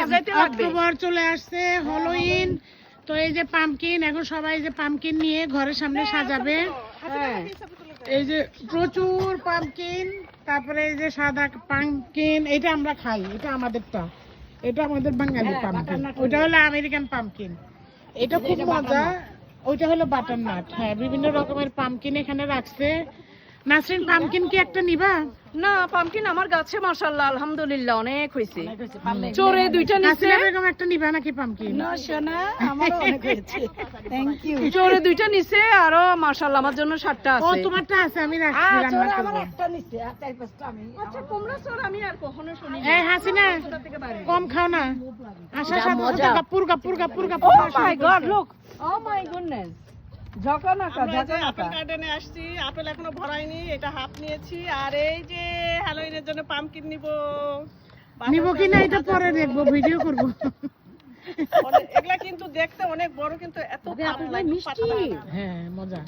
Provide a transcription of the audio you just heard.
সাজাইতে লাগবে। অক্টোবর চলে আসছে, হ্যালোইন। তো এই যে পামকিন, এখন সবাই যে পামকিন নিয়ে ঘরের সামনে সাজাবে। হ্যাঁ এই যে প্রচুর পামকিন, তারপরে এই যে সাদা পামকিন, এটা আমরা খাই, এটা আমাদেরটা, এটা আমাদের বাঙালি পামকিন। ওইটা হলো আমেরিকান পামকিন, এটা খুব মজা। ওইটা হলো বাটারনাট। হ্যাঁ, বিভিন্ন রকমের পামকিন এখানে রাখছে। নাসরিন, পামকিন কি একটা নিবা? না, পামকিন আমার গাছে মাশাআল্লাহ আলহামদুলিল্লাহ অনেক হয়েছে। চোরে দুইটা নিচে, নাসরিন বেগম একটা নিবা নাকি পামকিন? না শোনা, আমারও অনেক হয়েছে, থ্যাংক ইউ। চোরে দুইটা নিচে, আরো মাশাআল্লাহ আমার জন্য 7টা ও, আছে। তোমারটা আছে, আমি রাখছি, রান্না চোরা করব। আমার একটা নিচে, আর 4-5টা আমি। আচ্ছা, কুমড়া চোর আমি আর কখনো শুনি এই হাসিনা, কম খাও না। আসার সাথে সাথে গাপ্পুর গাপ্পুর গাপ্পুর ও গাপ্পুর my god, look, oh my goodness, ঝকানাকা আপেল ঝকানাকা। গার্ডেনে আসছি, আপেল এখনো ভরাইনি, এটা হাফ নিয়েছি। আর এই যে হ্যালোইনের জন্য পামকিন নিব। নিব কিনা এটা পরে দেখবো, ভিডিও করব। এগুলা কিন্তু দেখতে অনেক বড়, কিন্তু এত পাতলা, মিষ্টি। পাতলা। হ্যাঁ, মজা।